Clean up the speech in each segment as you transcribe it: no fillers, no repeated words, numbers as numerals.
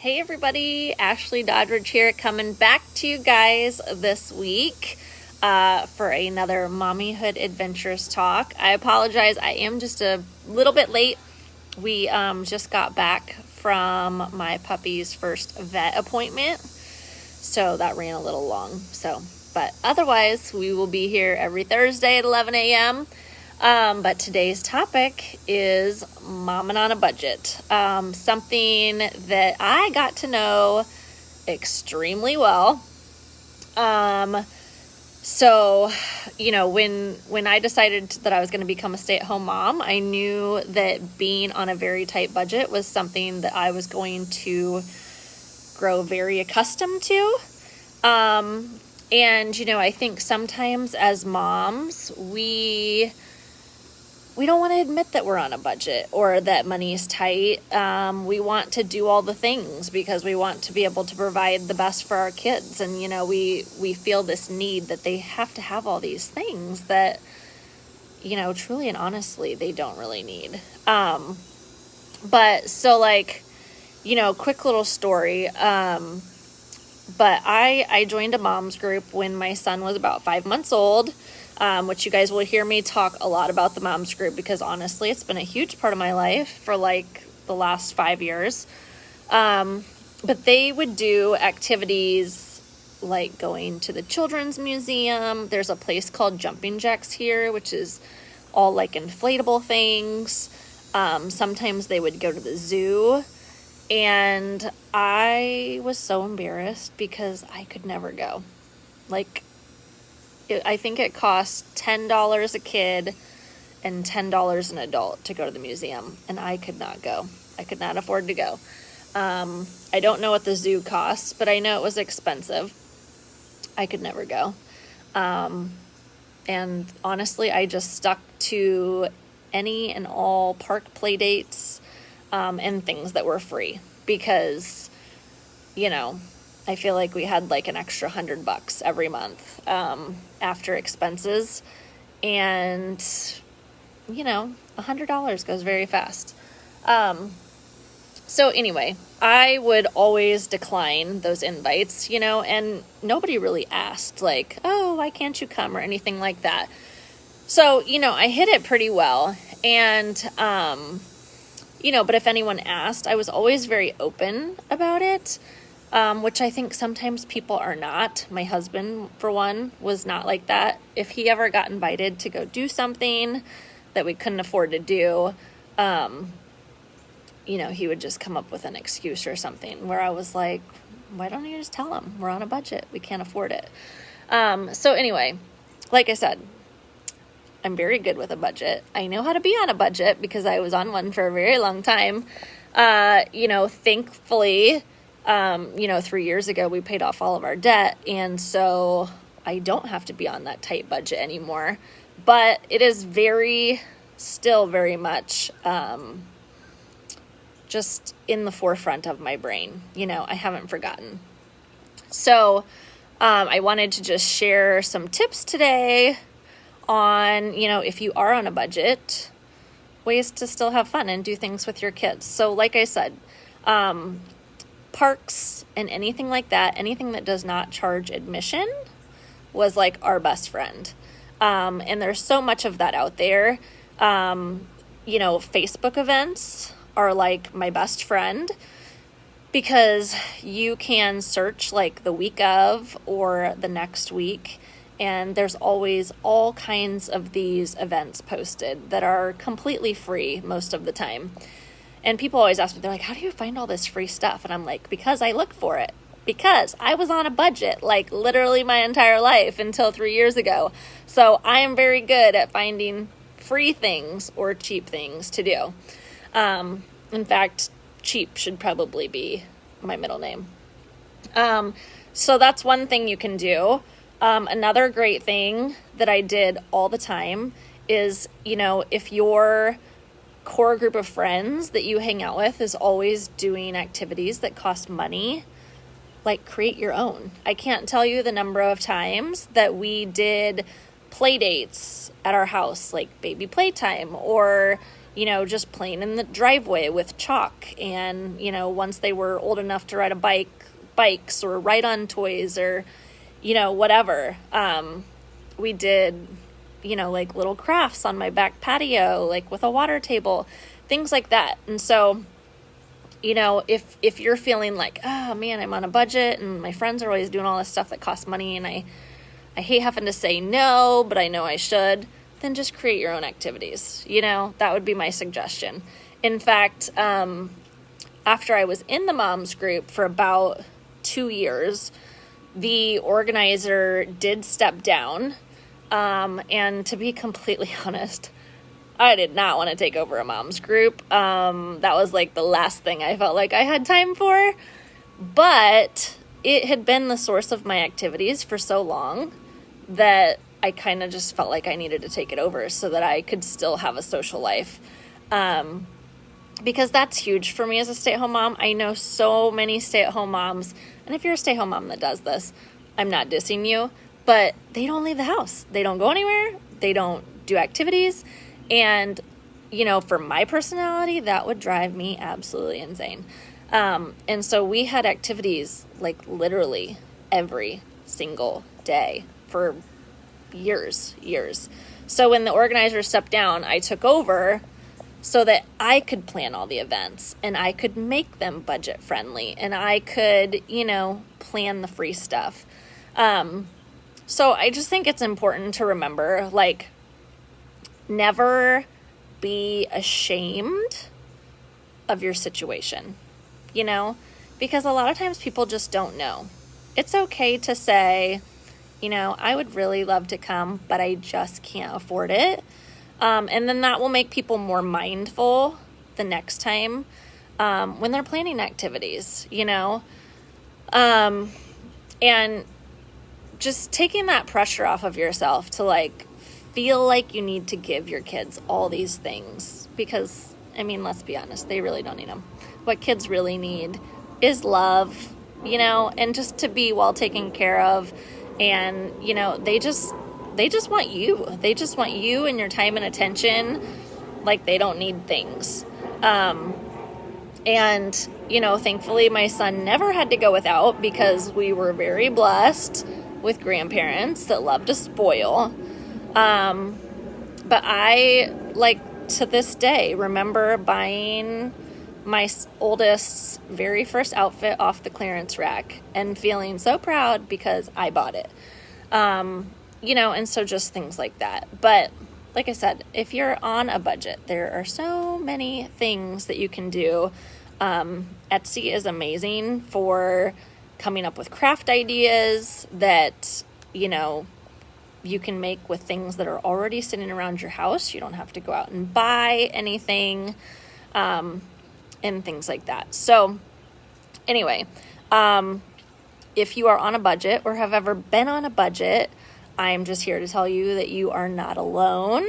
Hey everybody, Ashley Doddridge here, coming back to you guys this week for another Mommyhood Adventures talk. I apologize, I am just a little bit late. We just got back from my puppy's first vet appointment, so that ran a little long. But otherwise, we will be here every Thursday at 11 a.m. But today's topic is Mommin' on a budget. Something that I got to know extremely well. So, when I decided that I was going to become a stay-at-home mom, I knew that being on a very tight budget was something that I was going to grow very accustomed to. I think sometimes as moms, we don't want to admit that we're on a budget or that money is tight. We want to do all the things because we want to be able to provide the best for our kids. And, we feel this need that they have to have all these things that, truly and honestly, they don't really need. Quick little story. But I joined a mom's group when my son was about 5 months old. Which you guys will hear me talk a lot about the moms group because honestly, it's been a huge part of my life for the last 5 years. But they would do activities like going to the children's museum. There's a place called Jumping Jacks here, which is all inflatable things. Sometimes they would go to the zoo. And I was so embarrassed because I could never go. I think it costs $10 a kid and $10 an adult to go to the museum, and I could not go. I could not afford to go. I don't know what the zoo costs, but I know it was expensive. I could never go. And honestly, I just stuck to any and all park play dates and things that were free because, I feel like we had an extra $100 every month after expenses, and $100 goes very fast. So anyway, I would always decline those invites, and nobody really asked oh, why can't you come or anything like that. So, I hit it pretty well, and but if anyone asked, I was always very open about it. Which I think sometimes people are not. My husband, for one, was not like that. If he ever got invited to go do something that we couldn't afford to do, he would just come up with an excuse or something where I was like, why don't you just tell him we're on a budget? We can't afford it. So anyway, like I said, I'm very good with a budget. I know how to be on a budget because I was on one for a very long time. Thankfully, 3 years ago, we paid off all of our debt, and so I don't have to be on that tight budget anymore, but it is still very much, just in the forefront of my brain. I haven't forgotten. So, I wanted to just share some tips today on, if you are on a budget, ways to still have fun and do things with your kids. So like I said, parks and anything like that, anything that does not charge admission was our best friend. And there's so much of that out there. Facebook events are my best friend because you can search the week of or the next week, and there's always all kinds of these events posted that are completely free most of the time. And people always ask me, they're like, how do you find all this free stuff? And I'm like, because I look for it. Because I was on a budget, literally my entire life until 3 years ago. So I am very good at finding free things or cheap things to do. In fact, cheap should probably be my middle name. So that's one thing you can do. Another great thing that I did all the time is, if your core group of friends that you hang out with is always doing activities that cost money, create your own. I can't tell you the number of times that we did play dates at our house, baby playtime, or just playing in the driveway with chalk. And, once they were old enough to ride bikes or ride on toys or, whatever, we did, like little crafts on my back patio, like with a water table, things like that. And so, if you're feeling like, oh man, I'm on a budget and my friends are always doing all this stuff that costs money and I hate having to say no, but I know I should, then just create your own activities. That would be my suggestion. In fact, after I was in the moms group for about 2 years, the organizer did step down. And to be completely honest, I did not want to take over a mom's group. That was like the last thing I felt like I had time for. But it had been the source of my activities for so long that I kind of just felt like I needed to take it over so that I could still have a social life. Because that's huge for me as a stay-at-home mom. I know so many stay-at-home moms, and if you're a stay-at-home mom that does this, I'm not dissing you, but they don't leave the house. They don't go anywhere. They don't do activities. And, for my personality, that would drive me absolutely insane. And so we had activities like literally every single day for years. So when the organizer stepped down, I took over so that I could plan all the events and I could make them budget friendly and I could, plan the free stuff. So I just think it's important to remember, like, never be ashamed of your situation, because a lot of times people just don't know. It's okay to say, I would really love to come, but I just can't afford it. And then that will make people more mindful the next time when they're planning activities, and just taking that pressure off of yourself to feel like you need to give your kids all these things because, let's be honest, they really don't need them. What kids really need is love, and just to be well taken care of. And, they just want you. They just want you and your time and attention. Like they don't need things. And, thankfully my son never had to go without because we were very blessed with grandparents that love to spoil. But I, to this day, remember buying my oldest's very first outfit off the clearance rack and feeling so proud because I bought it. And so just things like that. But like I said, if you're on a budget, there are so many things that you can do. Etsy is amazing for coming up with craft ideas that, you can make with things that are already sitting around your house. You don't have to go out and buy anything, and things like that. So anyway, if you are on a budget or have ever been on a budget, I'm just here to tell you that you are not alone.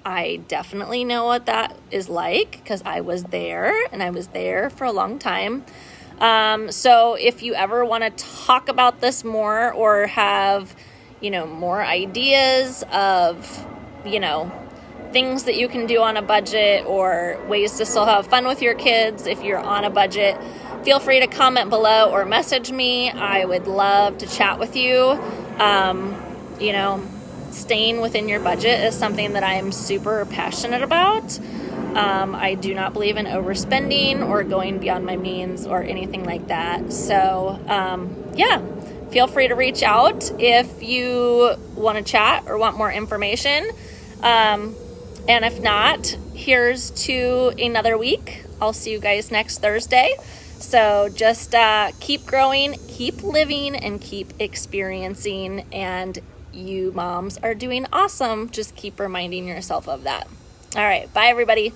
I definitely know what that is like because I was there and I was there for a long time. So if you ever want to talk about this more or have, more ideas of, things that you can do on a budget or ways to still have fun with your kids if you're on a budget, feel free to comment below or message me. I would love to chat with you. Staying within your budget is something that I'm super passionate about. I do not believe in overspending or going beyond my means or anything like that. So, feel free to reach out if you want to chat or want more information. And if not, here's to another week. I'll see you guys next Thursday. So just keep growing, keep living, and keep experiencing. And you moms are doing awesome. Just keep reminding yourself of that. All right. Bye, everybody.